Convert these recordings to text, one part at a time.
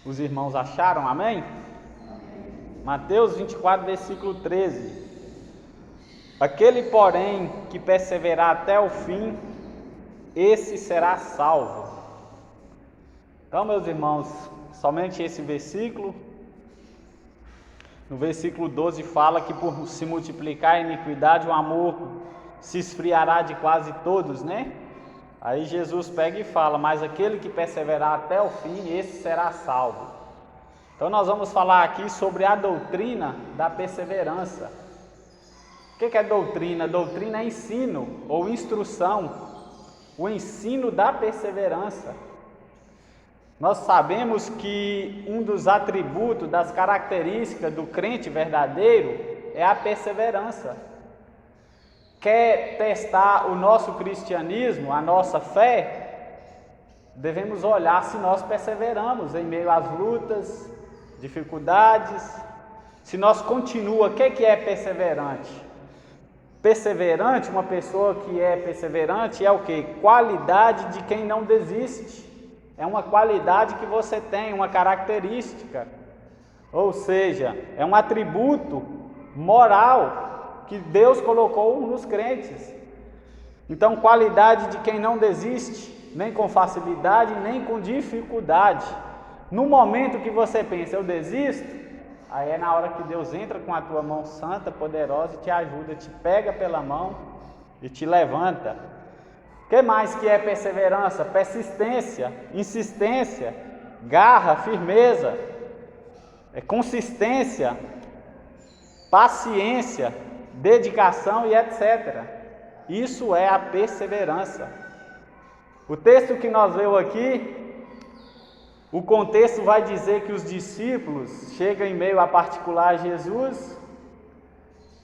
Os irmãos acharam? Amém? Mateus 24, versículo 13. Aquele, porém, que perseverar até o fim, esse será salvo. Então, meus irmãos, somente esse versículo. No versículo 12 fala que por se multiplicar a iniquidade, o amor se esfriará de quase todos, né? Aí Jesus pega e fala, mas aquele que perseverar até o fim, esse será salvo. Então nós vamos falar aqui sobre a doutrina da perseverança. O que é doutrina? Doutrina é ensino ou instrução, o ensino da perseverança. Nós sabemos que um dos atributos, das características do crente verdadeiro é a perseverança. Quer testar o nosso cristianismo, a nossa fé? Devemos olhar se nós perseveramos em meio às lutas, dificuldades, se nós continuamos. O que é perseverante? Perseverante, uma pessoa que é perseverante é o quê? Qualidade de quem não desiste. É uma qualidade que você tem, uma característica. Ou seja, é um atributo moral que Deus colocou nos crentes. Então, qualidade de quem não desiste, nem com facilidade, nem com dificuldade. No momento que você pensa, eu desisto, aí é na hora que Deus entra com a tua mão santa, poderosa, e te ajuda, te pega pela mão e te levanta. O que mais que é perseverança? Persistência, insistência, garra, firmeza, consistência, paciência, dedicação e etc. Isso é a perseverança. O texto que nós lemos aqui, o contexto vai dizer que os discípulos chegam em meio a particular a Jesus.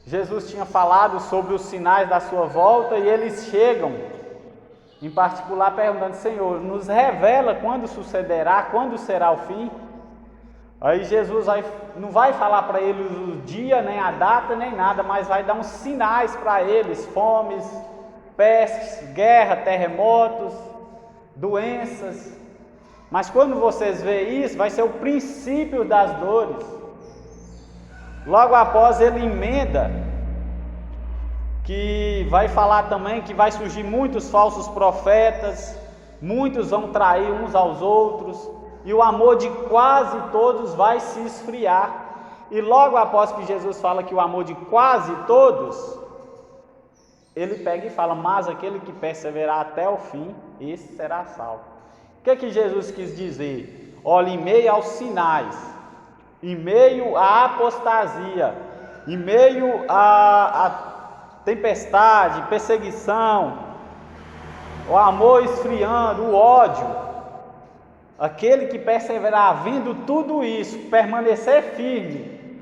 Jesus tinha falado sobre os sinais da sua volta e eles chegam, em particular, perguntando: Senhor, nos revela quando sucederá, quando será o fim? Aí Jesus não vai falar para eles o dia, nem a data, nem nada, mas vai dar uns sinais para eles: fomes, pestes, guerra, terremotos, doenças. Mas quando vocês veem isso, vai ser o princípio das dores. Logo após ele emenda, que vai falar também que vai surgir muitos falsos profetas, muitos vão trair uns aos outros, e o amor de quase todos vai se esfriar. E logo após que Jesus fala que o amor de quase todos, ele pega e fala: mas aquele que perseverar até o fim, esse será salvo. O que Jesus quis dizer? Olha, em meio aos sinais, em meio à apostasia, em meio à tempestade, perseguição, o amor esfriando, o ódio, aquele que perseverar vendo tudo isso, permanecer firme,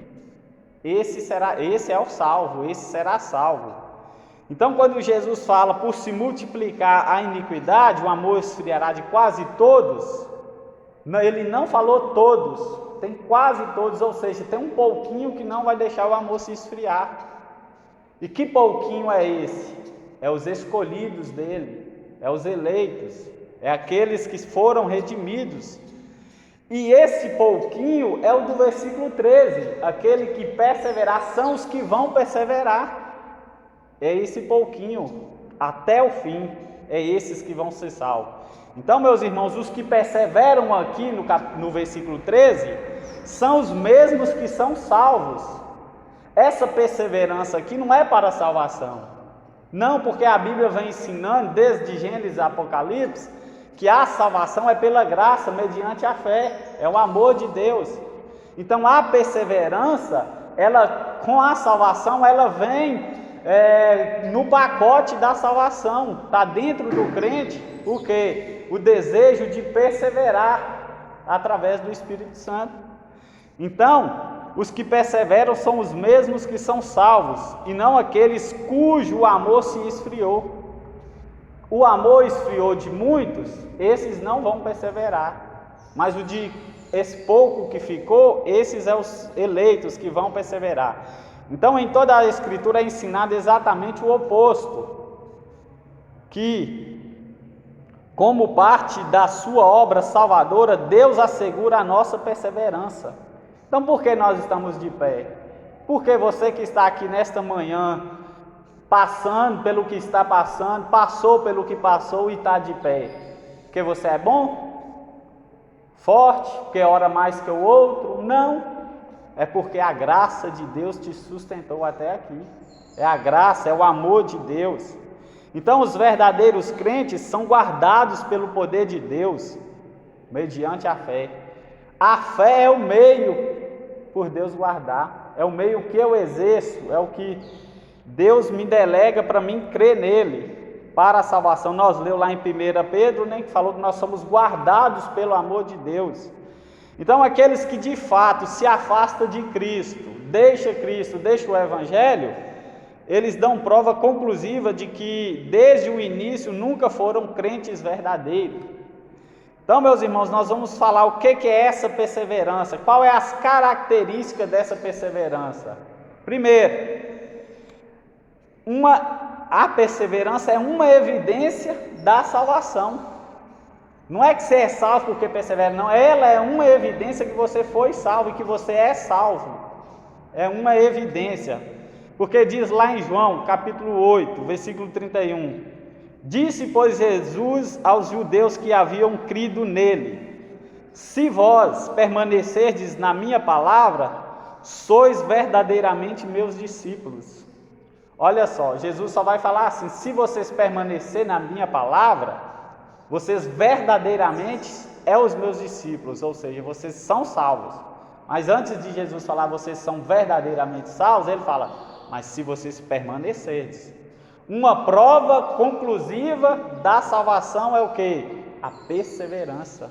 esse é o salvo, esse será salvo. Então, quando Jesus fala por se multiplicar a iniquidade, o amor esfriará de quase todos, ele não falou todos, tem quase todos, ou seja, tem um pouquinho que não vai deixar o amor se esfriar. E que pouquinho é esse? É os escolhidos dele, é os eleitos, é aqueles que foram redimidos. E esse pouquinho é o do versículo 13, aquele que perseverar são os que vão perseverar. É esse pouquinho, até o fim, é esses que vão ser salvos. Então, meus irmãos, os que perseveram aqui no versículo 13, são os mesmos que são salvos. Essa perseverança aqui não é para a salvação. Não, porque a Bíblia vem ensinando, desde Gênesis a Apocalipse, que a salvação é pela graça, mediante a fé, é o amor de Deus. Então, a perseverança, com a salvação, ela vem no pacote da salvação. Está dentro do crente o quê? O desejo de perseverar através do Espírito Santo. Então, os que perseveram são os mesmos que são salvos, e não aqueles cujo amor se esfriou. O amor esfriou de muitos, esses não vão perseverar. Mas esse pouco que ficou, esses são os eleitos que vão perseverar. Então, em toda a Escritura é ensinado exatamente o oposto, que como parte da sua obra salvadora, Deus assegura a nossa perseverança. Então, por que nós estamos de pé? Porque você que está aqui nesta manhã, passando pelo que está passando, passou pelo que passou e está de pé. Porque você é bom? Forte? Porque ora mais que o outro? Não. É porque a graça de Deus te sustentou até aqui. É a graça, é o amor de Deus. Então, os verdadeiros crentes são guardados pelo poder de Deus, mediante a fé. A fé é o meio por Deus guardar, é o meio que eu exerço, é o que Deus me delega para mim crer nele, para a salvação. Nós leu lá em 1 Pedro, né, que falou que nós somos guardados pelo amor de Deus. Então, aqueles que de fato se afastam de Cristo, deixa o Evangelho, eles dão prova conclusiva de que desde o início nunca foram crentes verdadeiros. Então, meus irmãos, nós vamos falar o que é essa perseverança, qual é as características dessa perseverança. Primeiro, a perseverança é uma evidência da salvação. Não é que você é salvo porque persevera, não. Ela é uma evidência que você foi salvo e que você é salvo. É uma evidência. Porque diz lá em João, capítulo 8, versículo 31, disse, pois, Jesus aos judeus que haviam crido nele, se vós permanecerdes na minha palavra, sois verdadeiramente meus discípulos. Olha só, Jesus só vai falar assim, se vocês permanecerem na minha palavra, vocês verdadeiramente são os meus discípulos, ou seja, vocês são salvos. Mas antes de Jesus falar, vocês são verdadeiramente salvos, ele fala, mas se vocês permanecerdes. Uma prova conclusiva da salvação é o que? A perseverança.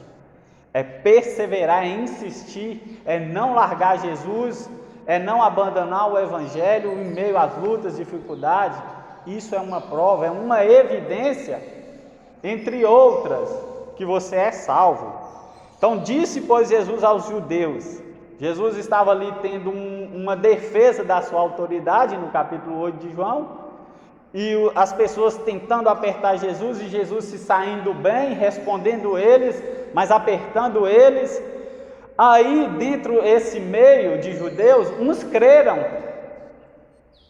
É perseverar, é insistir, é não largar Jesus, é não abandonar o Evangelho em meio às lutas, dificuldades. Isso é uma prova, é uma evidência, entre outras, que você é salvo. Então disse, pois, Jesus aos judeus. Jesus estava ali tendo uma defesa da sua autoridade, no capítulo 8 de João, e as pessoas tentando apertar Jesus, e Jesus se saindo bem, respondendo eles, mas apertando eles. Aí, dentro desse meio de judeus, uns creram,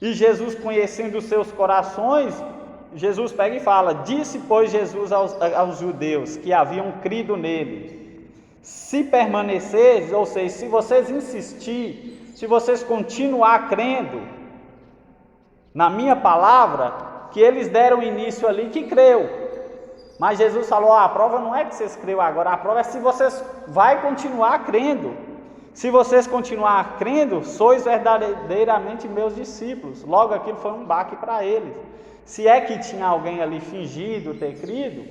e Jesus, conhecendo os seus corações, Jesus pega e fala, disse, pois, Jesus aos judeus que haviam crido nele, se permanecerdes, ou seja, se vocês insistirem, se vocês continuar crendo na minha palavra, que eles deram início ali, que creu. Mas Jesus falou, a prova não é que vocês creu agora, a prova é se vocês vai continuar crendo. Se vocês continuar crendo, sois verdadeiramente meus discípulos. Logo aquilo foi um baque para eles. Se é que tinha alguém ali fingido ter crido,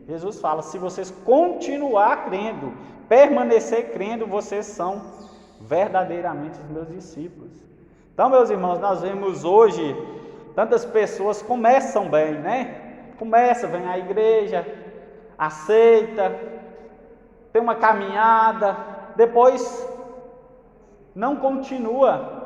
Jesus fala, se vocês continuar crendo, permanecer crendo, vocês são verdadeiramente os meus discípulos. Então, meus irmãos, nós vemos hoje tantas pessoas começam bem, né? Vem à igreja, aceita, tem uma caminhada, depois não continua.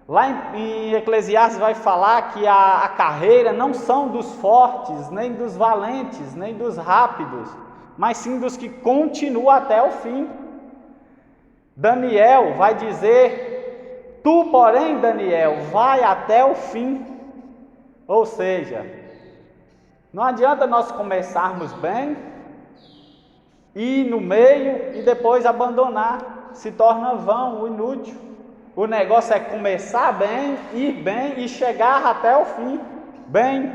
Lá em Eclesiastes vai falar que a carreira não são dos fortes, nem dos valentes, nem dos rápidos, mas sim dos que continuam até o fim. Daniel vai dizer, tu, porém, Daniel, vai até o fim. Ou seja, não adianta nós começarmos bem, ir no meio e depois abandonar, se torna vão, inútil. O negócio é começar bem, ir bem e chegar até o fim bem.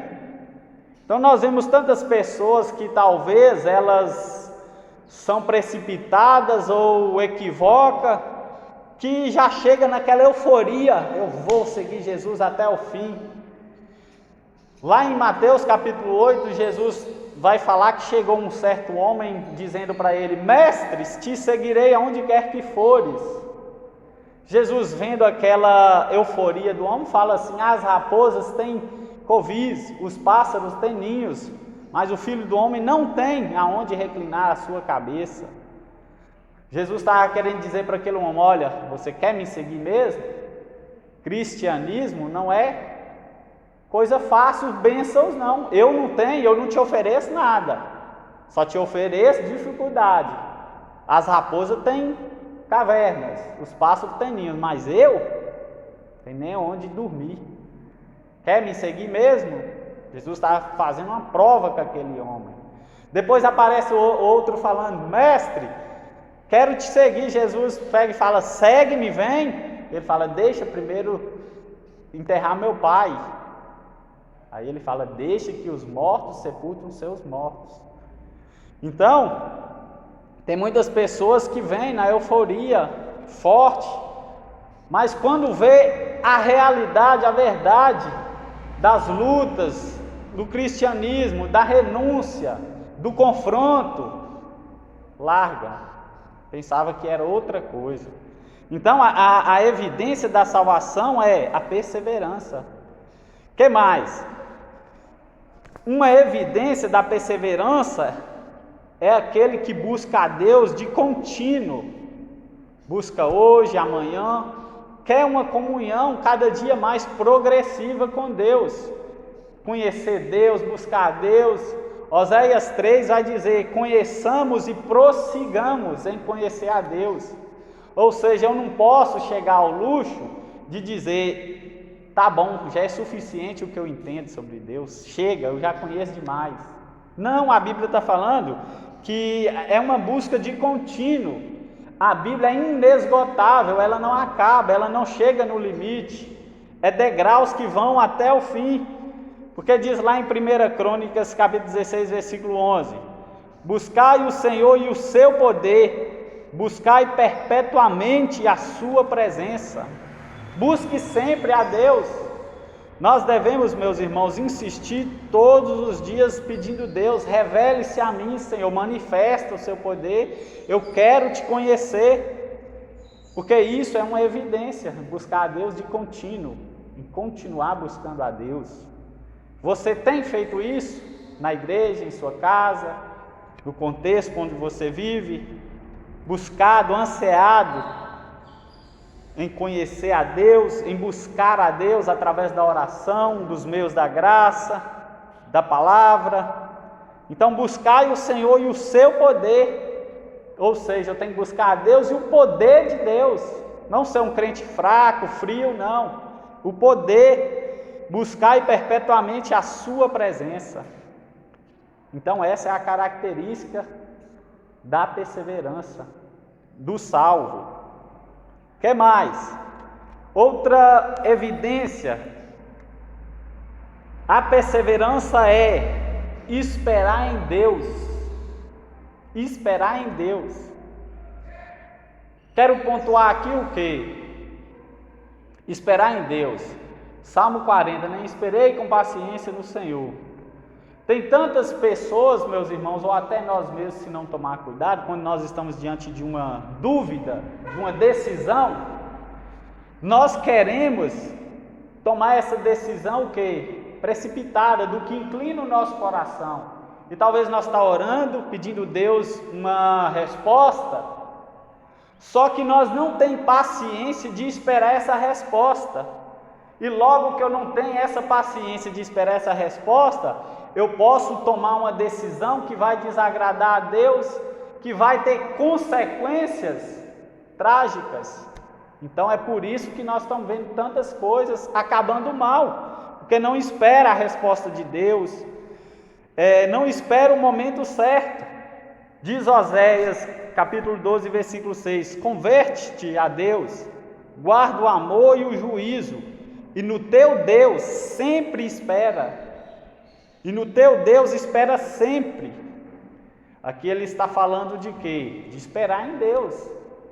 Então nós vemos tantas pessoas que talvez elas são precipitadas ou equivocam, que já chega naquela euforia, eu vou seguir Jesus até o fim. Lá em Mateus capítulo 8, Jesus vai falar que chegou um certo homem dizendo para ele, mestres, te seguirei aonde quer que fores. Jesus, vendo aquela euforia do homem, fala assim, as raposas têm covis, os pássaros têm ninhos, mas o Filho do Homem não tem aonde reclinar a sua cabeça. Jesus estava querendo dizer para aquele homem, olha, você quer me seguir mesmo? Cristianismo não é coisa fácil, bênçãos não, eu não tenho, eu não te ofereço nada, Só te ofereço dificuldade. As raposas têm cavernas, os pássaros têm ninhos, mas eu tenho nem onde dormir. Quer me seguir mesmo? Jesus estava fazendo uma prova com aquele homem. Depois aparece outro falando: mestre, quero te seguir. Jesus pega e fala: segue-me, vem. Ele fala: deixa primeiro enterrar meu pai. Aí ele fala: deixa que os mortos sepultem os seus mortos. Então, tem muitas pessoas que vêm na euforia forte, mas quando vê a realidade, a verdade das lutas, do cristianismo, da renúncia, do confronto, larga. Pensava que era outra coisa. Então, a evidência da salvação é a perseverança. O que mais? Uma evidência da perseverança é aquele que busca a Deus de contínuo. Busca hoje, amanhã, quer uma comunhão cada dia mais progressiva com Deus. Conhecer Deus, buscar a Deus. Oséias 3 vai dizer: conheçamos e prossigamos em conhecer a Deus. Ou seja, eu não posso chegar ao luxo de dizer: tá bom, já é suficiente o que eu entendo sobre Deus, chega, eu já conheço demais. Não, a Bíblia está falando que é uma busca de contínuo. A Bíblia é inesgotável, ela não acaba, ela não chega no limite. É degraus que vão até o fim. Porque diz lá em 1 Crônicas, capítulo 16, versículo 11: buscai o Senhor e o seu poder, buscai perpetuamente a sua presença. Busque sempre a Deus. Nós devemos, meus irmãos, insistir todos os dias pedindo: Deus, revele-se a mim, Senhor, manifesta o seu poder, eu quero te conhecer, porque isso é uma evidência, buscar a Deus de contínuo, e continuar buscando a Deus. Você tem feito isso na igreja, em sua casa, no contexto onde você vive, buscado, ansiado em conhecer a Deus, em buscar a Deus através da oração, dos meios da graça, da palavra? Então, buscai o Senhor e o seu poder, ou seja, eu tenho que buscar a Deus e o poder de Deus, não ser um crente fraco, frio, não, o poder, buscai perpetuamente a sua presença. Então, essa é a característica da perseverança, do salvo. O que mais? Outra evidência, a perseverança é esperar em Deus. Esperar em Deus. Quero pontuar aqui o que? Esperar em Deus. Salmo 40, né? Esperei com paciência no Senhor. Tem tantas pessoas, meus irmãos, ou até nós mesmos, se não tomar cuidado, quando nós estamos diante de uma dúvida, de uma decisão, nós queremos tomar essa decisão o quê? Precipitada, do que inclina o nosso coração. E talvez nós estamos orando, pedindo a Deus uma resposta, só que nós não temos paciência de esperar essa resposta. E logo que eu não tenho essa paciência de esperar essa resposta, eu posso tomar uma decisão que vai desagradar a Deus, que vai ter consequências trágicas. Então é por isso que nós estamos vendo tantas coisas acabando mal, porque não espera a resposta de Deus, não espera o momento certo. Diz Oséias, capítulo 12, versículo 6: converte-te a Deus, guarda o amor e o juízo, e no teu Deus sempre espera. E no teu Deus espera sempre. Aqui ele está falando de quê? De esperar em Deus,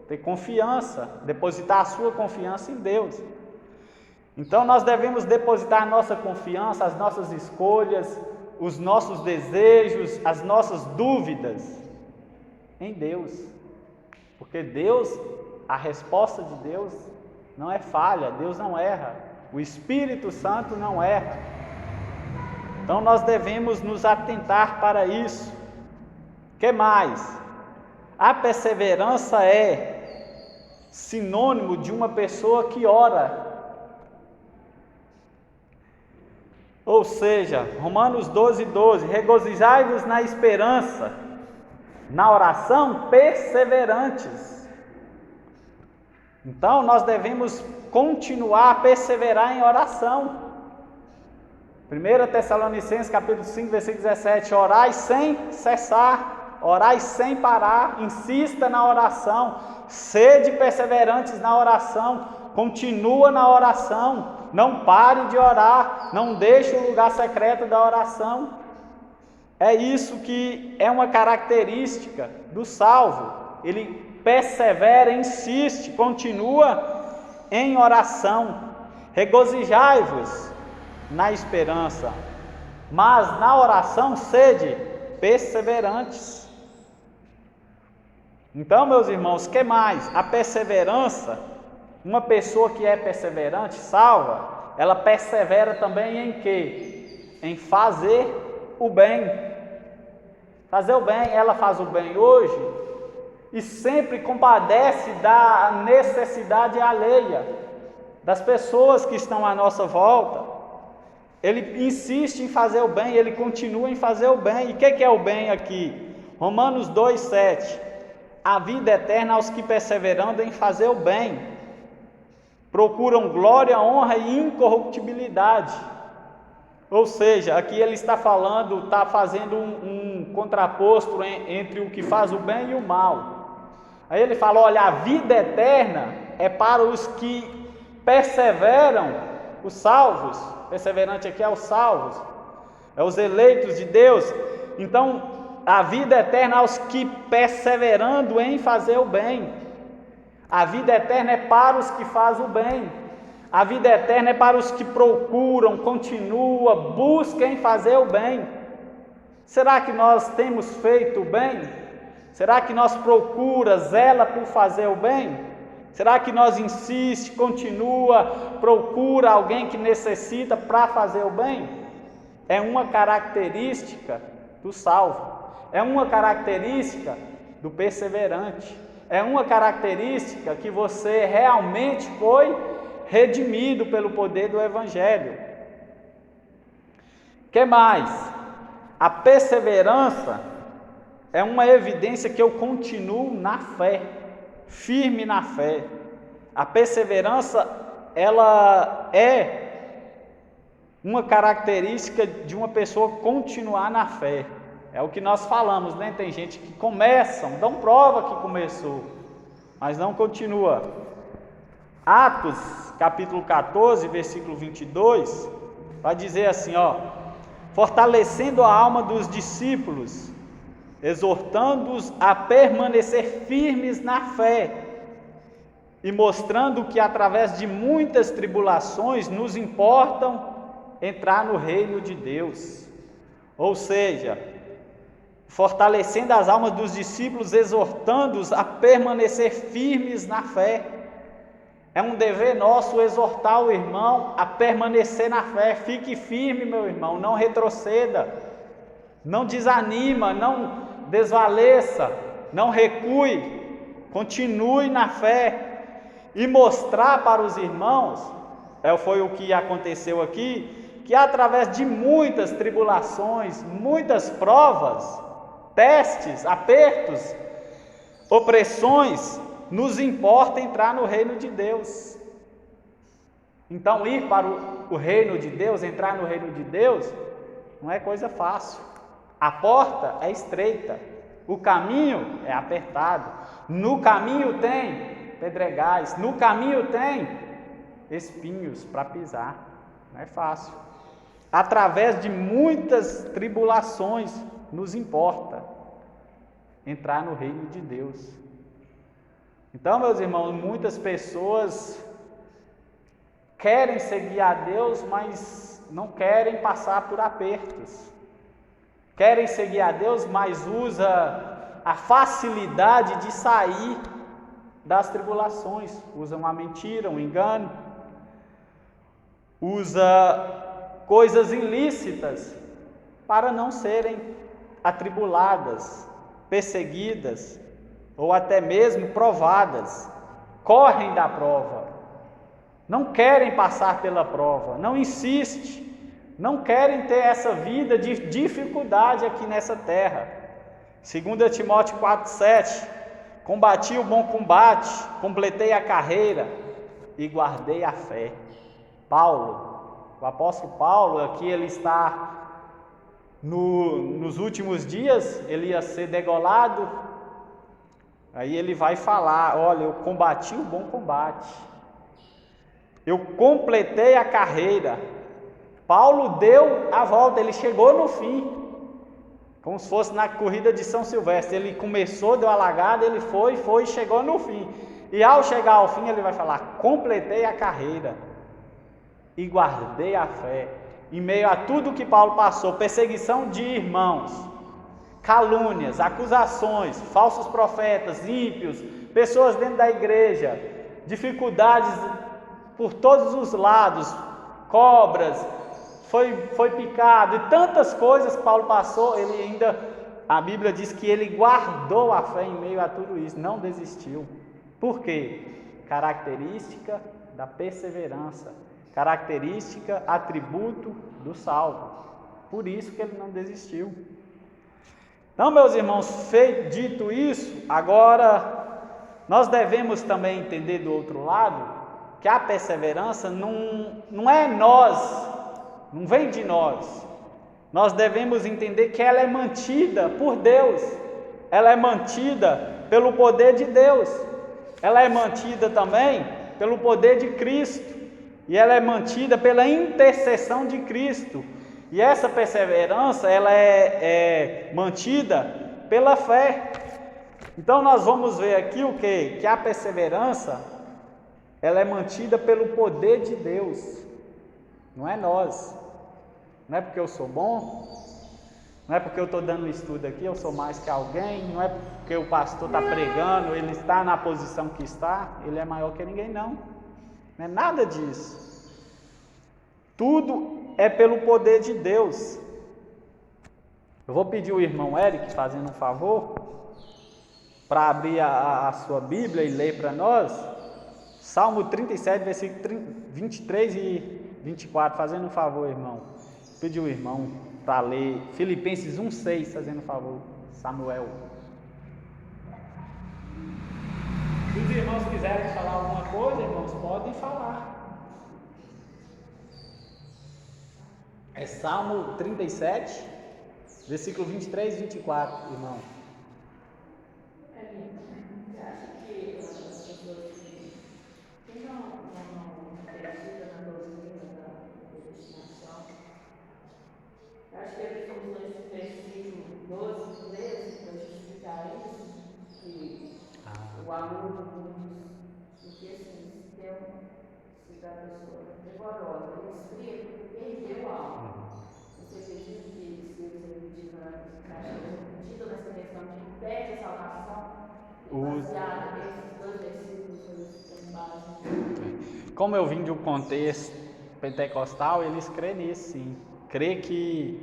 ter confiança, depositar a sua confiança em Deus. Então nós devemos depositar a nossa confiança, as nossas escolhas, os nossos desejos, as nossas dúvidas em Deus. Porque Deus, a resposta de Deus não é falha, Deus não erra, o Espírito Santo não erra. Então nós devemos nos atentar para isso. O que mais? A perseverança é sinônimo de uma pessoa que ora. Ou seja, Romanos 12, 12: regozijai-vos na esperança, na oração perseverantes. Então nós devemos continuar a perseverar em oração. 1 Tessalonicenses capítulo 5, versículo 17, orai sem cessar, orai sem parar, insista na oração, sede perseverantes na oração, continua na oração, não pare de orar, não deixe o lugar secreto da oração. É isso que é uma característica do salvo, ele persevera, insiste, continua em oração. Regozijai-vos na esperança, mas na oração sede perseverantes. Então, meus irmãos, que mais? A perseverança, uma pessoa que é perseverante, salva, ela persevera também em quê? Em fazer o bem. Fazer o bem, ela faz o bem hoje e sempre compadece da necessidade alheia, das pessoas que estão à nossa volta. Ele insiste em fazer o bem, ele continua em fazer o bem. E o que é o bem aqui? Romanos 2,7. A vida eterna aos que perseverando em fazer o bem, procuram glória, honra e incorruptibilidade. Ou seja, aqui ele está falando, está fazendo um contraposto entre o que faz o bem e o mal. Aí ele fala, olha, a vida eterna é para os que perseveram, os salvos. Perseverante aqui é os salvos, é os eleitos de Deus. Então, a vida eterna aos que perseverando em fazer o bem. A vida eterna é para os que fazem o bem. A vida eterna é para os que procuram, continuam, buscam em fazer o bem. Será que nós temos feito o bem? Será que nós procura, zela por fazer o bem? Será que nós insiste, continua, procura alguém que necessita para fazer o bem? É uma característica do salvo, é uma característica do perseverante, é uma característica que você realmente foi redimido pelo poder do Evangelho. Que mais? A perseverança é uma evidência que eu continuo na fé, firme na fé. A perseverança, ela é uma característica de uma pessoa continuar na fé. É o que nós falamos, né? Tem gente que começam, dão prova que começou, mas não continua. Atos, capítulo 14, versículo 22, vai dizer assim, ó: fortalecendo a alma dos discípulos, exortando-os a permanecer firmes na fé e mostrando que através de muitas tribulações nos importam entrar no reino de Deus. Ou seja, fortalecendo as almas dos discípulos, exortando-os a permanecer firmes na fé. É um dever nosso exortar o irmão a permanecer na fé. Fique firme, meu irmão, não retroceda, não desanima, não desvaleça, não recue, continue na fé. E mostrar para os irmãos, foi o que aconteceu aqui, que através de muitas tribulações, muitas provas, testes, apertos, opressões, nos importa entrar no reino de Deus. Então, ir para o reino de Deus, entrar no reino de Deus, não é coisa fácil. A porta é estreita, o caminho é apertado, no caminho tem pedregais, no caminho tem espinhos para pisar, não é fácil. Através de muitas tribulações nos importa entrar no reino de Deus. Então, meus irmãos, muitas pessoas querem seguir a Deus, mas não querem passar por apertos. Querem seguir a Deus, mas usa a facilidade de sair das tribulações. Usa uma mentira, um engano. Usa coisas ilícitas para não serem atribuladas, perseguidas ou até mesmo provadas. Correm da prova, não querem passar pela prova, não insistem, não querem ter essa vida de dificuldade aqui nessa terra. 2 Timóteo 4,7: combati o bom combate, completei a carreira e guardei a fé. Paulo, o apóstolo Paulo, aqui ele está nos últimos dias, ele ia ser degolado, aí ele vai falar: olha, eu combati o bom combate, eu completei a carreira. Paulo deu a volta, ele chegou no fim, como se fosse na corrida de São Silvestre. Ele começou, deu a largada, ele foi e chegou no fim. E ao chegar ao fim, ele vai falar: completei a carreira e guardei a fé. Em meio a tudo que Paulo passou, perseguição de irmãos, calúnias, acusações, falsos profetas, ímpios, pessoas dentro da igreja, dificuldades por todos os lados, cobras, foi picado e tantas coisas que Paulo passou, ele ainda, a Bíblia diz que ele guardou a fé em meio a tudo isso, não desistiu. Por quê? Característica da perseverança, característica, atributo do salvo. Por isso que ele não desistiu. Então, meus irmãos, dito isso, agora nós devemos também entender do outro lado que a perseverança não é nós, não vem de nós. Nós devemos entender que ela é mantida por Deus, ela é mantida pelo poder de Deus, ela é mantida também pelo poder de Cristo, e ela é mantida pela intercessão de Cristo. E essa perseverança, ela é mantida pela fé. Então nós vamos ver aqui o quê? Que a perseverança, ela é mantida pelo poder de Deus, não é nós. Não é porque eu sou bom, não é porque eu estou dando estudo aqui, eu sou mais que alguém, não é porque o pastor está pregando, ele está na posição que está, ele é maior que ninguém, não. Não é nada disso. Tudo é pelo poder de Deus. Eu vou pedir o irmão Eric, fazendo um favor, para abrir a sua Bíblia e ler para nós, Salmo 37, versículo 23 e 24, fazendo um favor, irmão. Pediu o irmão para ler Filipenses 1,6, fazendo um favor, Samuel. Se os irmãos quiserem falar alguma coisa, irmãos, podem falar. É Salmo 37, versículo 23 e 24, irmão. Você acha que as pessoas que não acreditam na doutrina da predestinação, eu acho que a Bíblia usa esse versículo 12, 13 para justificar isso, que o amor de muitos, porque assim, se a pessoa é rigorosa e esfria, perdeu algo. Você acredita que se eles acreditam nessa questão de perde a salvação, baseado nesses dois versículos em base? Como eu vim de um contexto pentecostal, eles creem nisso, sim. Crê que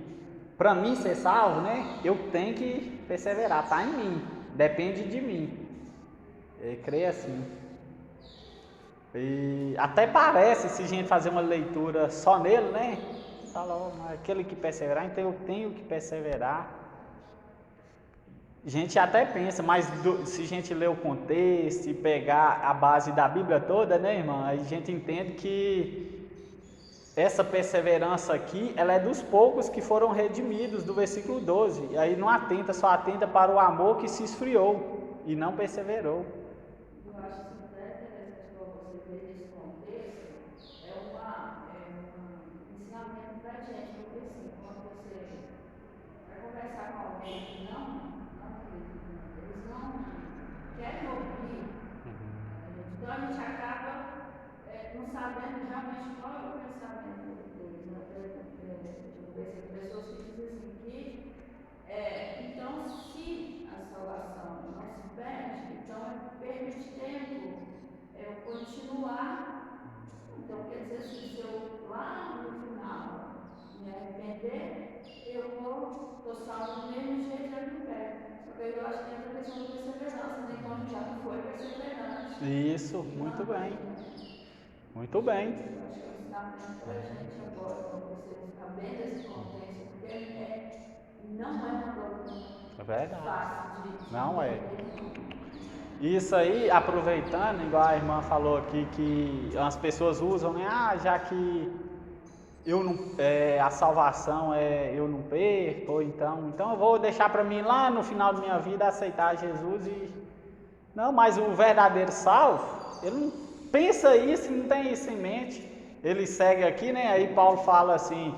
para mim ser salvo, né, eu tenho que perseverar, está em mim, depende de mim. Ele crê assim. E até parece, se a gente fazer uma leitura só nele, né? Fala, mas aquele que perseverar, então eu tenho que perseverar. A gente até pensa, mas se a gente ler o contexto e pegar a base da Bíblia toda, né, irmã? Aí a gente entende que essa perseverança aqui, ela é dos poucos que foram redimidos, do versículo 12. E aí não atenta, só atenta para o amor que se esfriou e não perseverou. Eu acho que interessante para você ver esse contexto, é um ensinamento para a gente, porque assim, quando você vai conversar com alguém que não acredita, eles não querem ouvir, então a gente acaba não sabendo realmente qual é o pensamento deles, né? Pessoas que dizem assim que então se a salvação não se perde, então é permite tempo eu continuar. Então quer dizer assim, se eu lá no final me arrepender, eu estou salvo do mesmo jeito já que pé. Só que eu acho que tem a questão da perseverança, né? Então já não foi perseverante. Isso, muito bem. Muito bem. Eu acho que é um ensinamento para a gente agora, para vocês, sabendo esse contexto, porque não é uma doutrina É verdade. fácil de Não é. entender. Isso aí, aproveitando, igual a irmã falou aqui, que as pessoas usam, né? Já que eu não, a salvação eu não perco, ou então eu vou deixar para mim lá no final da minha vida aceitar Jesus e... Não, mas o verdadeiro salvo, ele não pensa isso, não tem isso em mente. Ele segue aqui, né? Aí Paulo fala assim: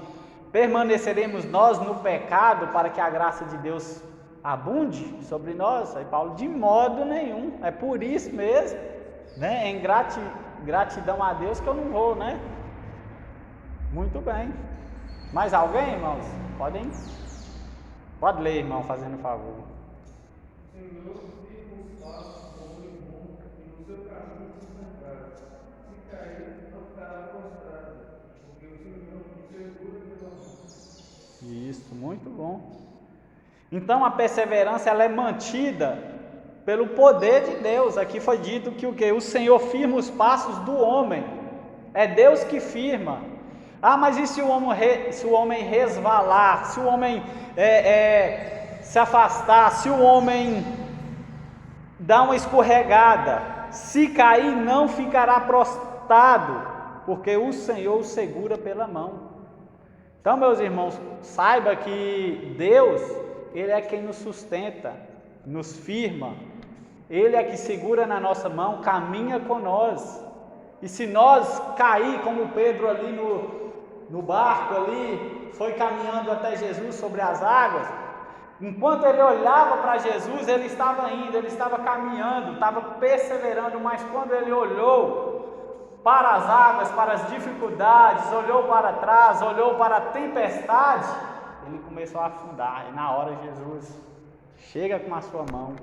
permaneceremos nós no pecado para que a graça de Deus abunde sobre nós? Aí Paulo, de modo nenhum, é por isso mesmo, né? Em gratidão a Deus que eu não vou, né? Muito bem. Mais alguém, irmãos? Pode ler, irmão, fazendo favor. Senhor, firma os passos como em bom, e no seu caminho sustentável. Se cair, não ficará prostrado, porque o Senhor o segura pela mão. Isso, muito bom. Então a perseverança ela é mantida pelo poder de Deus. Aqui foi dito que o quê? O Senhor firma os passos do homem. É Deus que firma. Mas e se o homem resvalar? Se o homem se afastar? Se o homem dar uma escorregada? Se cair, não ficará prostrado, porque o Senhor o segura pela mão. Então, meus irmãos, saiba que Deus, Ele é quem nos sustenta, nos firma. Ele é que segura na nossa mão, caminha com nós. E se nós cair, como Pedro ali no barco ali, foi caminhando até Jesus sobre as águas, enquanto ele olhava para Jesus, ele estava indo, ele estava caminhando, estava perseverando, mas quando ele olhou para as águas, para as dificuldades, olhou para trás, olhou para a tempestade, ele começou a afundar. E na hora Jesus chega com a sua mão.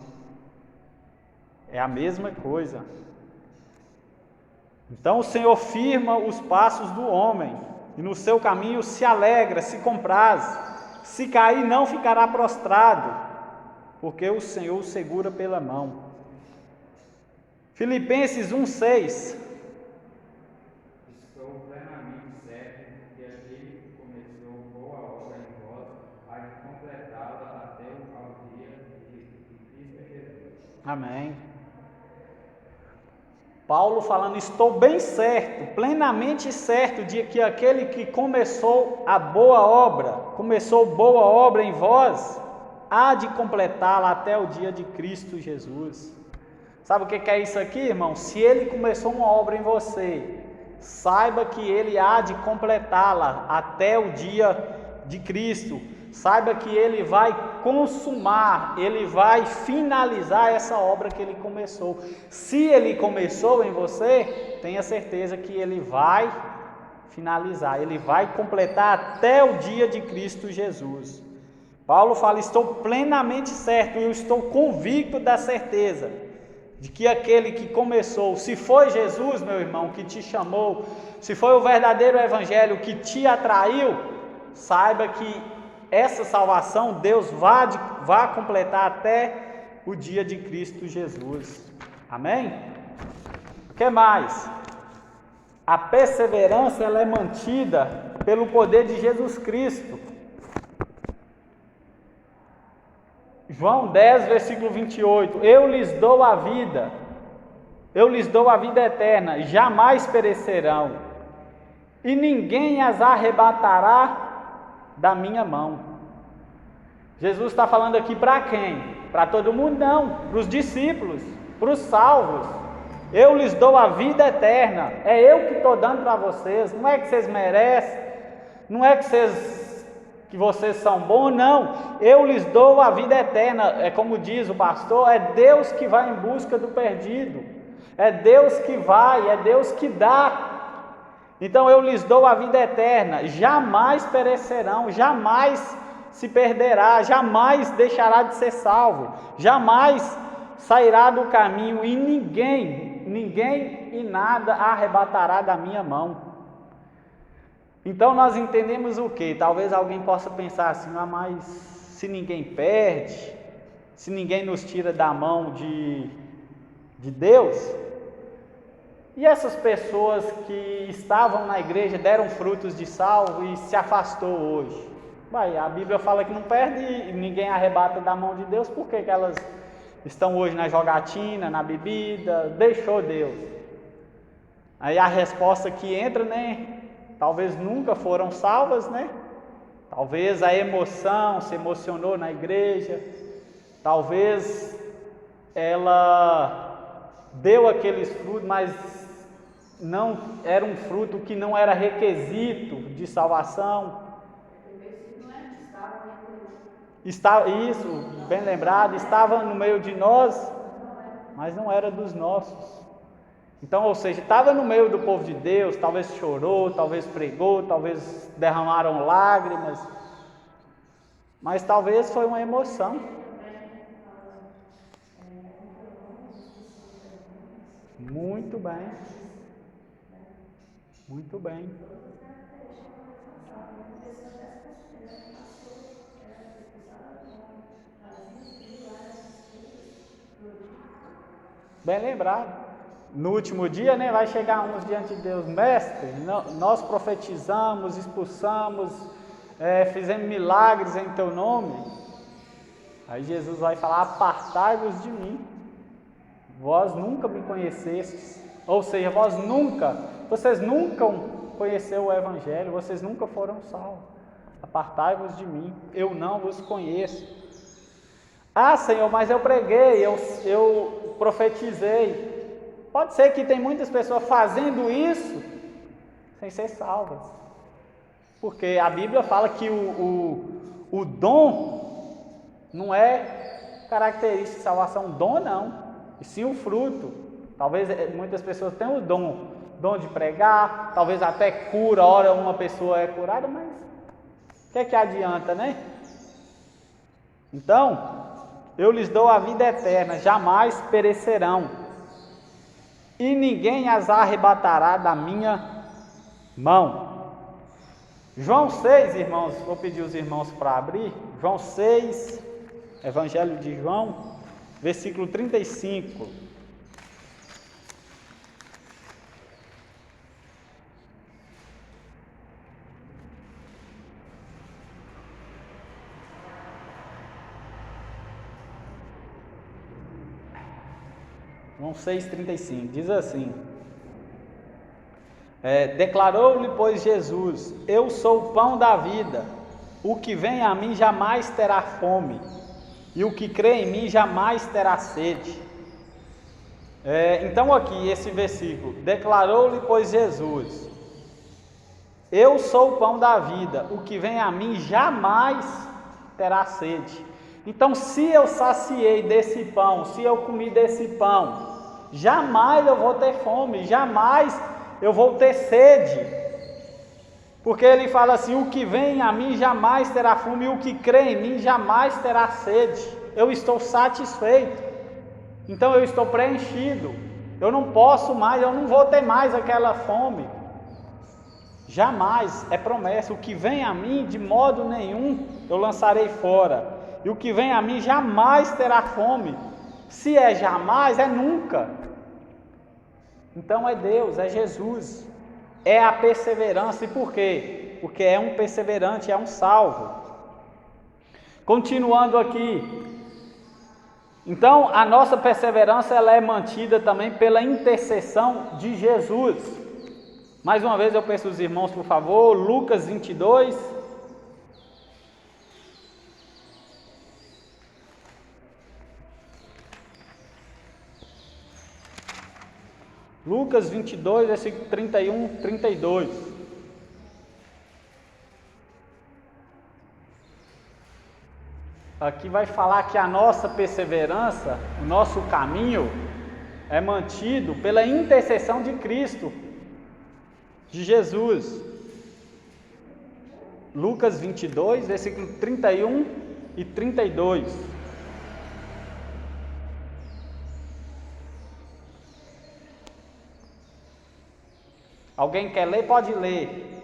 É a mesma coisa. Então o Senhor firma os passos do homem, e no seu caminho se alegra, se compraz. Se cair, não ficará prostrado, porque o Senhor o segura pela mão. Filipenses 1,6. Estou plenamente certo que aquele que começou boa obra em vós há de completá-la até ao dia de Cristo Jesus. Amém. Paulo falando: estou bem certo, plenamente certo de que aquele que começou boa obra em vós, há de completá-la até o dia de Cristo Jesus. Sabe o que é isso aqui, irmão? Se ele começou uma obra em você, saiba que ele há de completá-la até o dia de Cristo. Saiba que ele vai consumar, ele vai finalizar essa obra que ele começou. Se ele começou em você, tenha certeza que ele vai finalizar, ele vai completar até o dia de Cristo Jesus. Paulo fala: estou plenamente certo, eu estou convicto da certeza de que aquele que começou, se foi Jesus, meu irmão, que te chamou, se foi o verdadeiro evangelho que te atraiu, saiba que essa salvação Deus vai completar até o dia de Cristo Jesus. Amém? O que mais? A perseverança ela é mantida pelo poder de Jesus Cristo. João 10, versículo 28. Eu lhes dou a vida eterna, jamais perecerão, e ninguém as arrebatará da minha mão. Jesus está falando aqui para quem? Para todo mundo? Não, para os discípulos, para os salvos. Eu lhes dou a vida eterna, é eu que estou dando para vocês, não é que vocês merecem, não é que vocês são bons, não, eu lhes dou a vida eterna. É como diz o pastor, é Deus que vai em busca do perdido, é Deus que vai, é Deus que dá. Então eu lhes dou a vida eterna, jamais perecerão, jamais se perderá, jamais deixará de ser salvo, jamais sairá do caminho, e ninguém e nada arrebatará da minha mão. Então nós entendemos o que? Talvez alguém possa pensar assim: mas se ninguém perde, se ninguém nos tira da mão de Deus, e essas pessoas que estavam na igreja, deram frutos de salvo e se afastou hoje? A Bíblia fala que não perde e ninguém arrebata da mão de Deus, por que que elas estão hoje na jogatina, na bebida? Deixou Deus. Aí a resposta que entra, né? Talvez nunca foram salvas, né? Talvez a emoção, se emocionou na igreja, talvez ela deu aqueles frutos, mas não era um fruto que não era requisito de salvação. Isso, bem lembrado, estava no meio de nós, mas não era dos nossos. Então, ou seja, estava no meio do povo de Deus, talvez chorou, talvez pregou, talvez derramaram lágrimas, mas talvez foi uma emoção. Muito bem. Muito bem. Bem lembrado. No último dia, né, vai chegar uns diante de Deus, mestre, nós profetizamos, expulsamos, fizemos milagres em teu nome. Aí Jesus vai falar: apartai-vos de mim, vós nunca me conhecestes. Ou seja, vocês nunca conheceram o Evangelho, vocês nunca foram salvos. Apartai-vos de mim, eu não vos conheço. Ah, Senhor, mas eu preguei, eu profetizei. Pode ser que tem muitas pessoas fazendo isso sem ser salvas. Porque a Bíblia fala que o dom não é característica de salvação, dom não, e sim o fruto. Talvez muitas pessoas tenham o dom de pregar, talvez até cura, ora uma pessoa é curada, mas o que adianta, né? Então, eu lhes dou a vida eterna, jamais perecerão, e ninguém as arrebatará da minha mão. João 6, irmãos, vou pedir os irmãos para abrir. João 6, Evangelho de João, versículo 35. João 6,35, diz assim: declarou-lhe, pois, Jesus: eu sou o pão da vida, o que vem a mim jamais terá fome, e o que crê em mim jamais terá sede. Então aqui, esse versículo, declarou-lhe, pois, Jesus: eu sou o pão da vida, o que vem a mim jamais terá sede. Então, se eu saciei desse pão, se eu comi desse pão, jamais eu vou ter fome, jamais eu vou ter sede. Porque ele fala assim: o que vem a mim jamais terá fome, e o que crê em mim jamais terá sede. Eu estou satisfeito, então eu estou preenchido, eu não posso mais, eu não vou ter mais aquela fome. Jamais, é promessa. O que vem a mim, de modo nenhum eu lançarei fora. E o que vem a mim jamais terá fome. Se é jamais, é nunca. Então é Deus, é Jesus, é a perseverança. E por quê? Porque é um perseverante, é um salvo. Continuando aqui. Então a nossa perseverança, ela é mantida também pela intercessão de Jesus. Mais uma vez eu peço os irmãos, por favor, Lucas 22. Lucas 22, versículo 31, 32. Aqui vai falar que a nossa perseverança, o nosso caminho, é mantido pela intercessão de Cristo, de Jesus. Lucas 22, versículo 31 e 32. Alguém quer ler? Pode ler.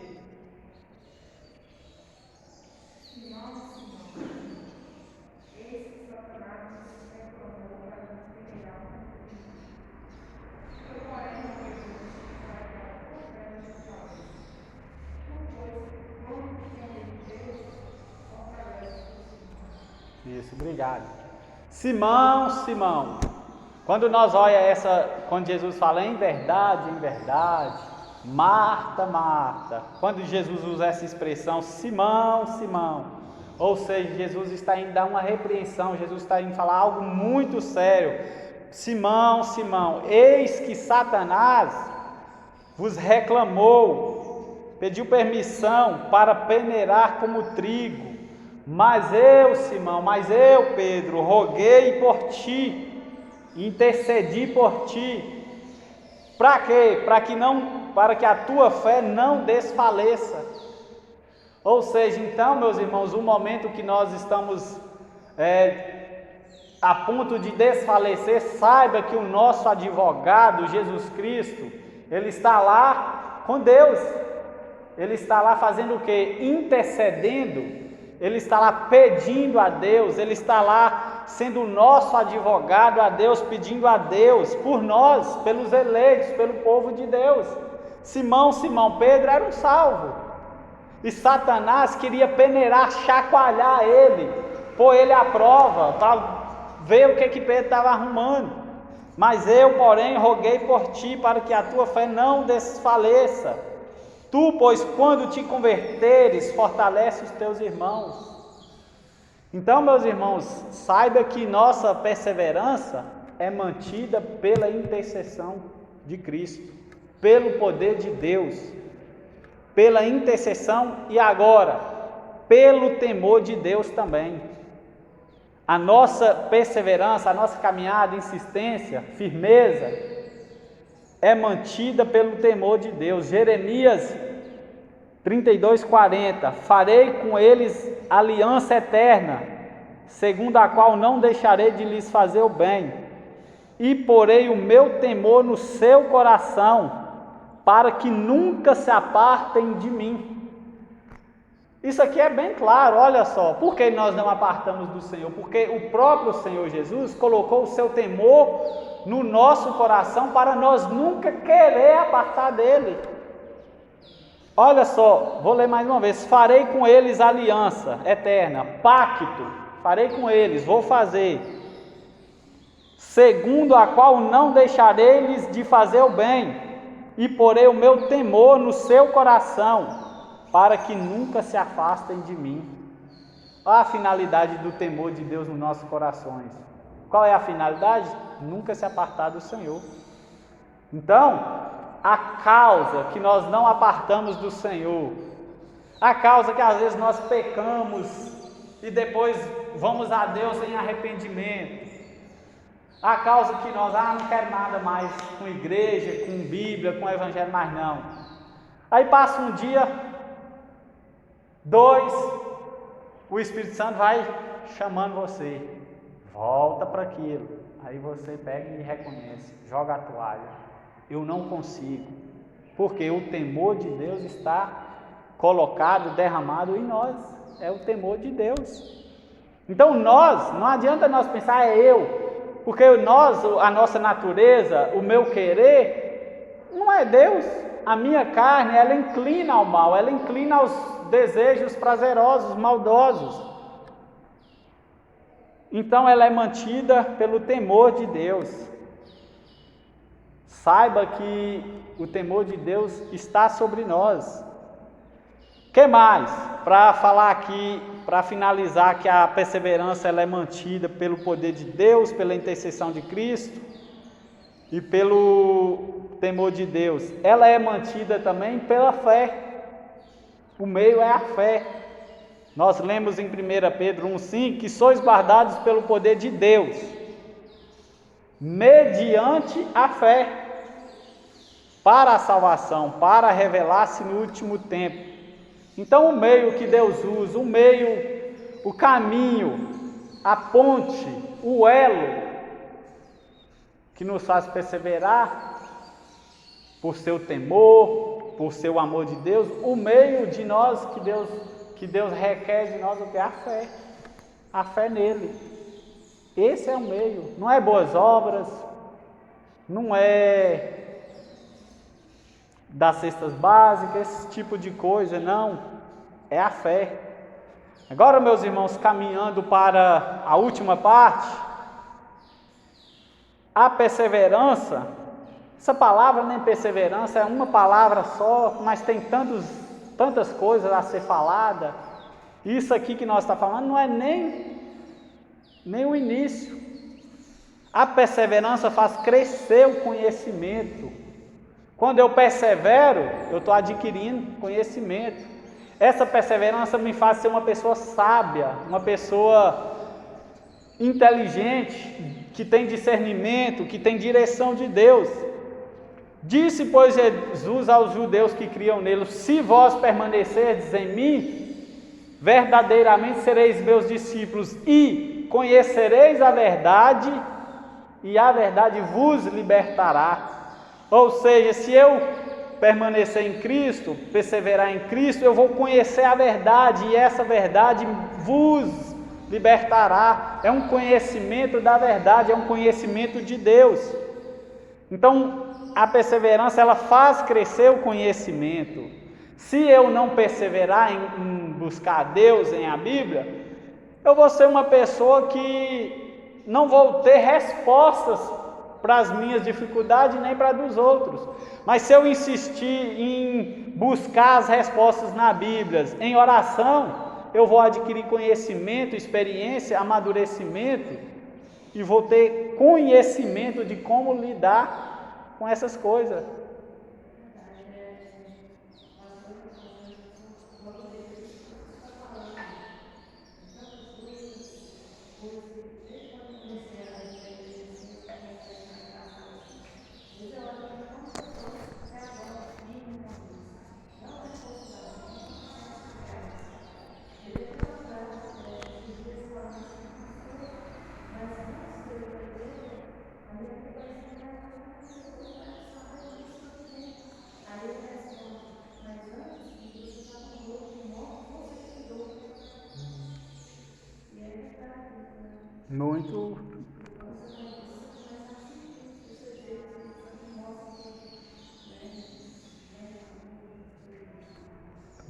Isso, obrigado. Simão, Simão. Quando nós olhamos quando Jesus fala em verdade, Marta, Marta. Quando Jesus usa essa expressão, Simão, Simão, ou seja, Jesus está indo dar uma repreensão, Jesus está indo falar algo muito sério. Simão, Simão, eis que Satanás vos reclamou, pediu permissão para peneirar como trigo, mas eu, Simão, Pedro, roguei por ti, intercedi por ti. Para quê? Para que a tua fé não desfaleça. Ou seja, então, meus irmãos, o momento que nós estamos a ponto de desfalecer, saiba que o nosso advogado, Jesus Cristo, ele está lá com Deus. Ele está lá fazendo o quê? Intercedendo. Ele está lá pedindo a Deus, ele está lá sendo o nosso advogado a Deus, pedindo a Deus por nós, pelos eleitos, pelo povo de Deus. Simão, Pedro era um salvo. E Satanás queria peneirar, chacoalhar ele, pôr ele à prova, para ver o que Pedro estava arrumando. Mas eu, porém, roguei por ti, para que a tua fé não desfaleça. Tu, pois, quando te converteres, fortalece os teus irmãos. Então, meus irmãos, saiba que nossa perseverança é mantida pela intercessão de Cristo, pelo poder de Deus, pela intercessão e agora, pelo temor de Deus também. A nossa perseverança, a nossa caminhada, insistência, firmeza, é mantida pelo temor de Deus. Jeremias 32:40, farei com eles aliança eterna, segundo a qual não deixarei de lhes fazer o bem, e porei o meu temor no seu coração, para que nunca se apartem de mim. Isso aqui é bem claro, olha só, por que nós não apartamos do Senhor? Porque o próprio Senhor Jesus colocou o seu temor no nosso coração para nós nunca querer apartar dele. Olha só, vou ler mais uma vez, farei com eles aliança eterna, pacto, farei com eles, vou fazer, segundo a qual não deixarei-lhes de fazer o bem, e porei o meu temor no seu coração, para que nunca se afastem de mim. Olha a finalidade do temor de Deus nos nossos corações. Qual é a finalidade? Nunca se apartar do Senhor. Então, a causa que nós não apartamos do Senhor, a causa que às vezes nós pecamos e depois vamos a Deus em arrependimento, a causa que nós, não quero nada mais com igreja, com Bíblia, com Evangelho, mais não. Aí passa um dia, 2, o Espírito Santo vai chamando você, volta para aquilo. Aí você pega e reconhece, joga a toalha. Eu não consigo, porque o temor de Deus está colocado, derramado em nós. É o temor de Deus. Então não adianta nós pensar é eu, porque a nossa natureza, o meu querer, não é Deus. A minha carne, ela inclina ao mal, ela inclina aos desejos prazerosos, maldosos. Então ela é mantida pelo temor de Deus. Saiba que o temor de Deus está sobre nós. O que mais? Para falar aqui, para finalizar, que a perseverança ela é mantida pelo poder de Deus, pela intercessão de Cristo e pelo temor de Deus. Ela é mantida também pela fé. O meio é a fé. Nós lemos em 1 Pedro 1,5 que sois guardados pelo poder de Deus, mediante a fé, para a salvação, para revelar-se no último tempo. Então o meio que Deus usa, o caminho, a ponte, o elo que nos faz perseverar por seu temor, por seu amor de Deus, o meio de nós que Deus requer de nós, o que é a fé nele. Esse é o meio, não é boas obras, não é das cestas básicas, esse tipo de coisa, não, é a fé. Agora, meus irmãos, caminhando para a última parte, a perseverança. Essa palavra, nem perseverança, é uma palavra só, mas tem tantas coisas a ser falada. Isso aqui que nós estamos falando não é nem o início. A perseverança faz crescer o conhecimento. Quando eu persevero, eu estou adquirindo conhecimento. Essa perseverança me faz ser uma pessoa sábia, uma pessoa inteligente, que tem discernimento, que tem direção de Deus. Disse, pois, Jesus aos judeus que criam nele: se vós permanecerdes em mim, verdadeiramente sereis meus discípulos e conhecereis a verdade, e a verdade vos libertará. Ou seja, se eu permanecer em Cristo, perseverar em Cristo, eu vou conhecer a verdade, e essa verdade vos libertará. É um conhecimento da verdade, é um conhecimento de Deus. Então, a perseverança, ela faz crescer o conhecimento. Se eu não perseverar em buscar a Deus, em a Bíblia, eu vou ser uma pessoa que não vou ter respostas para as minhas dificuldades nem para dos outros. Mas se eu insistir em buscar as respostas na Bíblia, em oração, eu vou adquirir conhecimento, experiência, amadurecimento, e vou ter conhecimento de como lidar com essas coisas.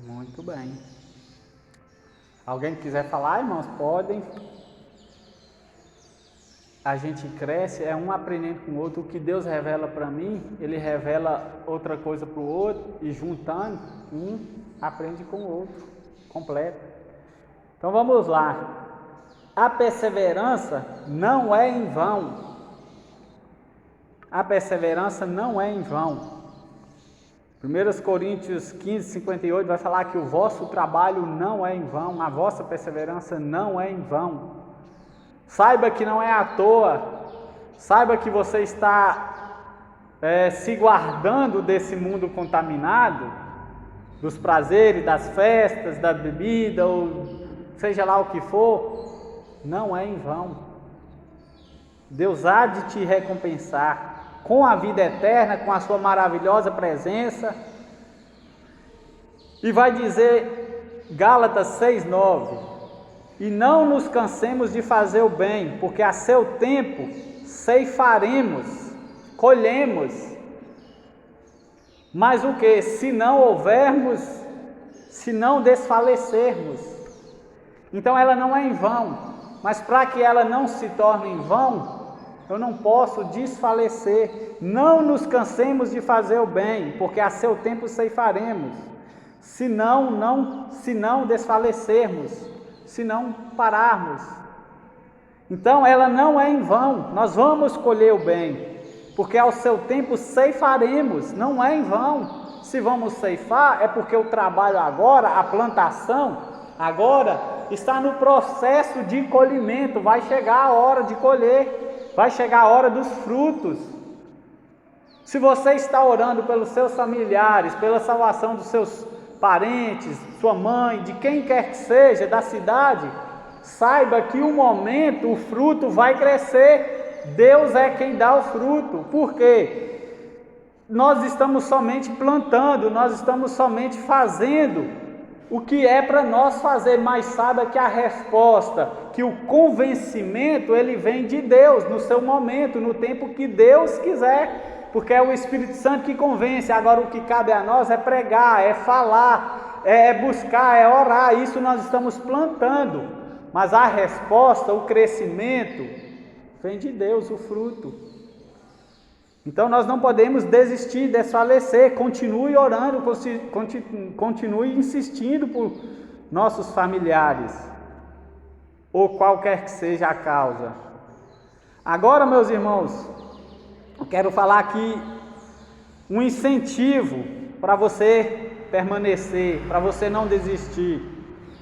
Muito bem. Alguém quiser falar, irmãos, podem. A gente cresce, é um aprendendo com o outro. O que Deus revela para mim, Ele revela outra coisa para o outro, e juntando, um aprende com o outro, completo. Então vamos lá. A perseverança não é em vão. A perseverança não é em vão. 1 Coríntios 15, 58 vai falar que o vosso trabalho não é em vão, a vossa perseverança não é em vão. Saiba que não é à toa, saiba que você está se guardando desse mundo contaminado, dos prazeres, das festas, da bebida, ou seja lá o que for, não é em vão. Deus há de te recompensar com a vida eterna, com a sua maravilhosa presença. E vai dizer Gálatas 6:9: e não nos cansemos de fazer o bem, porque a seu tempo ceifaremos, colhemos. Mas o que? Se não houvermos, se não desfalecermos. Então ela não é em vão, mas para que ela não se torne em vão, eu não posso desfalecer. Não nos cansemos de fazer o bem, porque a seu tempo ceifaremos, se não desfalecermos, se não pararmos. Então ela não é em vão, nós vamos colher o bem, porque ao seu tempo ceifaremos, não é em vão. Se vamos ceifar, é porque o trabalho agora, a plantação, agora está no processo de colhimento, vai chegar a hora de colher. Vai chegar a hora dos frutos. Se você está orando pelos seus familiares, pela salvação dos seus parentes, sua mãe, de quem quer que seja, da cidade, saiba que um momento o fruto vai crescer. Deus é quem dá o fruto. Por quê? Nós estamos somente plantando, nós estamos somente fazendo o que é para nós fazer, mas saiba que a resposta, que o convencimento, ele vem de Deus, no seu momento, no tempo que Deus quiser, porque é o Espírito Santo que convence. Agora o que cabe a nós é pregar, é falar, é buscar, é orar, isso nós estamos plantando. Mas a resposta, o crescimento, vem de Deus, o fruto. Então nós não podemos desistir, desfalecer, continue orando, continue insistindo por nossos familiares, ou qualquer que seja a causa. Agora, meus irmãos, eu quero falar aqui um incentivo para você permanecer, para você não desistir.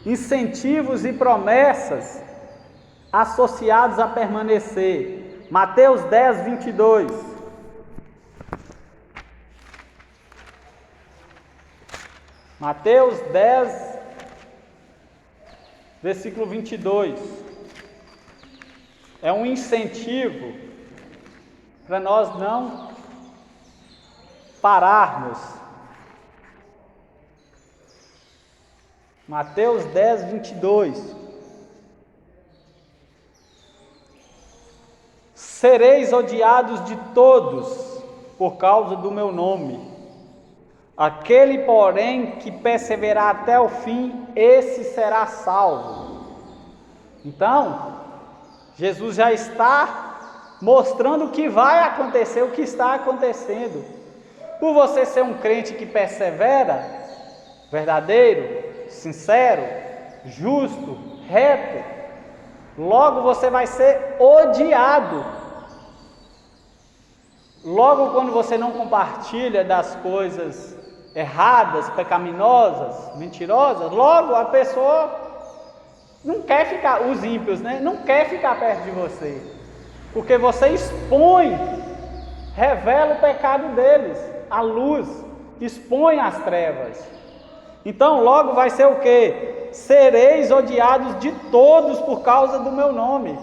Incentivos e promessas associados a permanecer. Mateus 10, 22. Mateus 10, versículo 22. É um incentivo para nós não pararmos. Mateus 10, 22. Sereis odiados de todos por causa do meu nome. Aquele, porém, que perseverar até o fim, esse será salvo. Então, Jesus já está mostrando o que vai acontecer, o que está acontecendo. Por você ser um crente que persevera, verdadeiro, sincero, justo, reto, logo você vai ser odiado. Logo, quando você não compartilha das coisas erradas, pecaminosas, mentirosas, logo a pessoa não quer ficar, os ímpios, né? Não quer ficar perto de você, porque você expõe, revela o pecado deles, a luz, expõe as trevas. Então logo vai ser o quê? Sereis odiados de todos por causa do meu nome.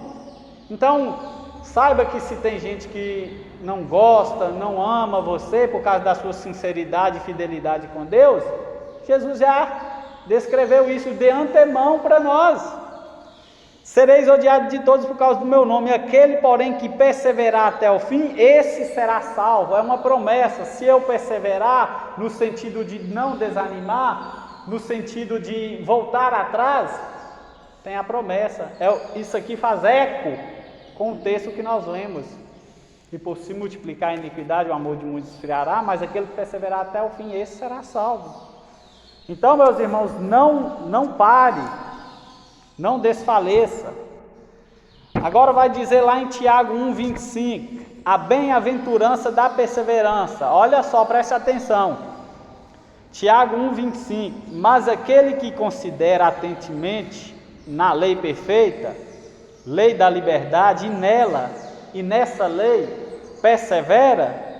Então saiba que se tem gente que não gosta, não ama você por causa da sua sinceridade e fidelidade com Deus, Jesus já descreveu isso de antemão para nós. Sereis odiados de todos por causa do meu nome. Aquele, porém, que perseverar até o fim, esse será salvo. É uma promessa. Se eu perseverar, no sentido de não desanimar, no sentido de voltar atrás, tem a promessa. Isso aqui faz eco com o texto que nós lemos. E por se multiplicar a iniquidade, o amor de muitos esfriará, mas aquele que perseverar até o fim, esse será salvo. Então, meus irmãos, não pare, não desfaleça. Agora vai dizer lá em Tiago 1,25, a bem-aventurança da perseverança. Olha só, preste atenção. Tiago 1,25, mas aquele que considera atentamente na lei perfeita, lei da liberdade, e nessa lei persevera,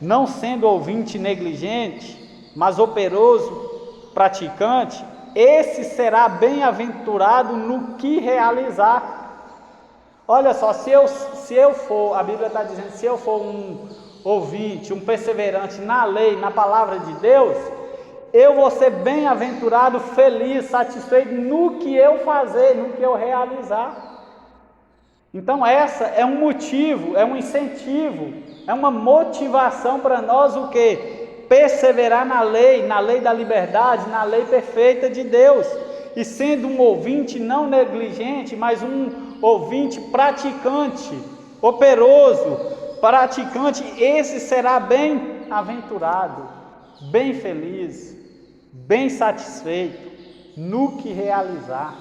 não sendo ouvinte negligente, mas operoso praticante, esse será bem-aventurado no que realizar. Olha só, se eu for, a Bíblia está dizendo, se eu for um ouvinte, um perseverante na lei, na palavra de Deus, eu vou ser bem-aventurado, feliz, satisfeito no que eu fazer, no que eu realizar. Então essa é um motivo, é um incentivo, é uma motivação para nós o quê? Perseverar na lei da liberdade, na lei perfeita de Deus. E sendo um ouvinte não negligente, mas um ouvinte praticante, operoso, praticante, esse será bem-aventurado, bem feliz, bem satisfeito no que realizar.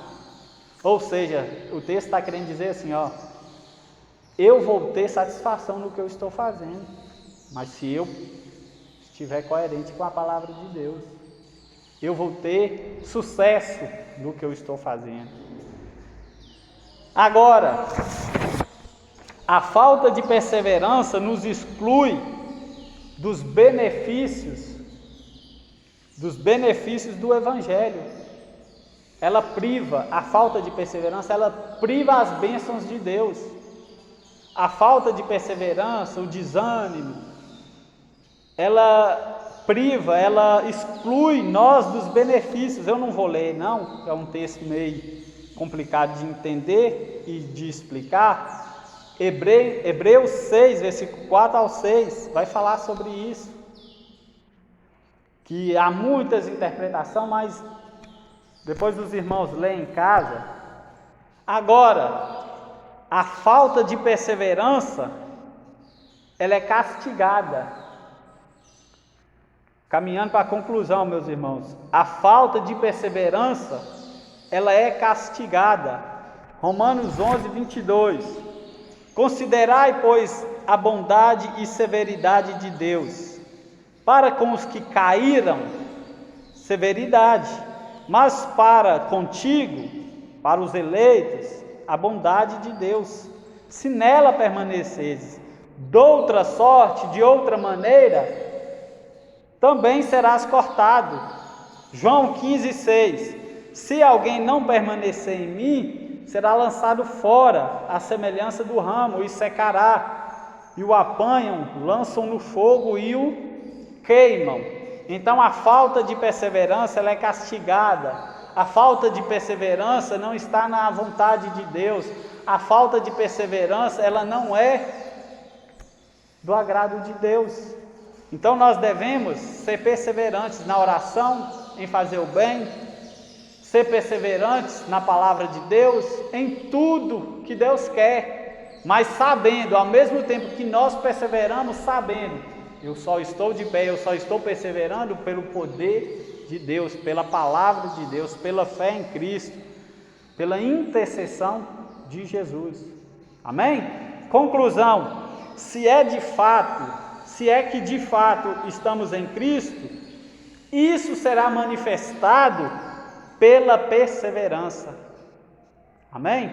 Ou seja, o texto está querendo dizer assim, eu vou ter satisfação no que eu estou fazendo, mas se eu estiver coerente com a palavra de Deus, eu vou ter sucesso no que eu estou fazendo. Agora, a falta de perseverança nos exclui dos benefícios do Evangelho. A falta de perseverança, ela priva as bênçãos de Deus. A falta de perseverança, o desânimo, ela priva, ela exclui nós dos benefícios. Eu não vou ler, não, é um texto meio complicado de entender e de explicar. Hebreus 6, versículo 4 ao 6, vai falar sobre isso. que há muitas interpretações, mas depois os irmãos leem em casa. Agora, a falta de perseverança, ela é castigada. Caminhando para a conclusão, meus irmãos, a falta de perseverança, ela é castigada. Romanos 11, 22. Considerai, pois, a bondade e severidade de Deus, para com os que caíram, severidade, mas para contigo, para os eleitos, a bondade de Deus, se nela permaneceres. De outra sorte, de outra maneira, também serás cortado. João 15, 6. Se alguém não permanecer em mim, será lançado fora, à semelhança do ramo, e secará. E o apanham, lançam no fogo e o queimam. Então a falta de perseverança, ela é castigada. A falta de perseverança não está na vontade de Deus. A falta de perseverança, ela não é do agrado de Deus. Então nós devemos ser perseverantes na oração, em fazer o bem, ser perseverantes na palavra de Deus, em tudo que Deus quer, mas sabendo, ao mesmo tempo que nós perseveramos, sabendo, eu só estou de pé, eu só estou perseverando pelo poder de Deus, pela palavra de Deus, pela fé em Cristo, pela intercessão de Jesus. Amém? Conclusão: se é que de fato estamos em Cristo, isso será manifestado pela perseverança. Amém?